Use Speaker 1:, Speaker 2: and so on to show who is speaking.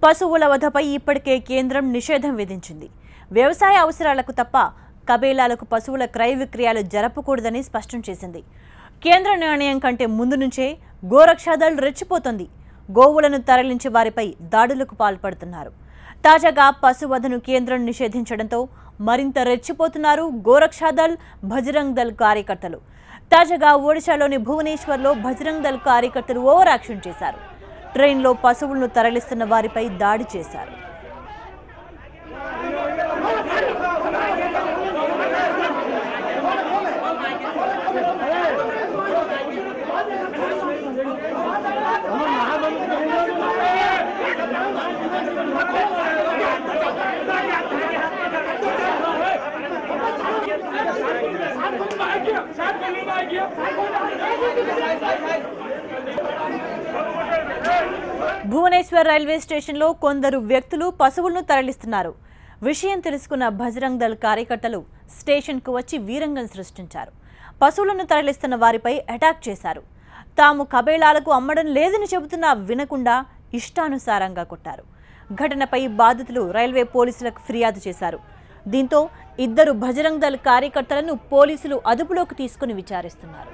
Speaker 1: పశువుల వధపై ఇప్పటికే కేంద్రం నిషేధం విధించింది. వ్యవసాయ అవసరాలకు తప్ప కబేలాలకు పశువుల క్రయ విక్రయాలు జరపకూడదని స్పష్టం చేసింది. కేంద్ర నిర్ణయం కంటే ముందు నుంచే గోరక్షాదళ్ రెచ్చిపోతుంది. గోవులను తరలించే వారిపై దాడులకు పాల్పడుతున్నారు. తాజాగా పశువధను కేంద్రం నిషేధించడంతో మరింత రెచ్చిపోతున్నారు గోరక్షాదళ్, బజరంగ్ దళ్ కార్యకర్తలు. తాజాగా ఒడిశాలోని భువనేశ్వర్లో బజరంగ్ దళ్ కార్యకర్తలు ఓవర్ యాక్షన్ చేశారు. ట్రైన్లో పశువులను తరలిస్తున్న వారిపై దాడి చేశారు. భువనేశ్వర్ రైల్వే స్టేషన్లో కొందరు వ్యక్తులు పశువులను తరలిస్తున్నారు. విషయం తెలుసుకున్న బజరంగ్ దళ్ కార్యకర్తలు స్టేషన్కు వచ్చి వీరంగం సృష్టించారు. పశువులను తరలిస్తున్న వారిపై అటాక్ చేశారు. తాము కబేళాలకు అమ్మడం లేదని చెబుతున్నా వినకుండా ఇష్టానుసారంగా కొట్టారు. ఘటనపై బాధితులు రైల్వే పోలీసులకు ఫిర్యాదు చేశారు. దీంతో ఇద్దరు బజరంగ్ దళ్ కార్యకర్తలను పోలీసులు అదుపులోకి తీసుకుని విచారిస్తున్నారు.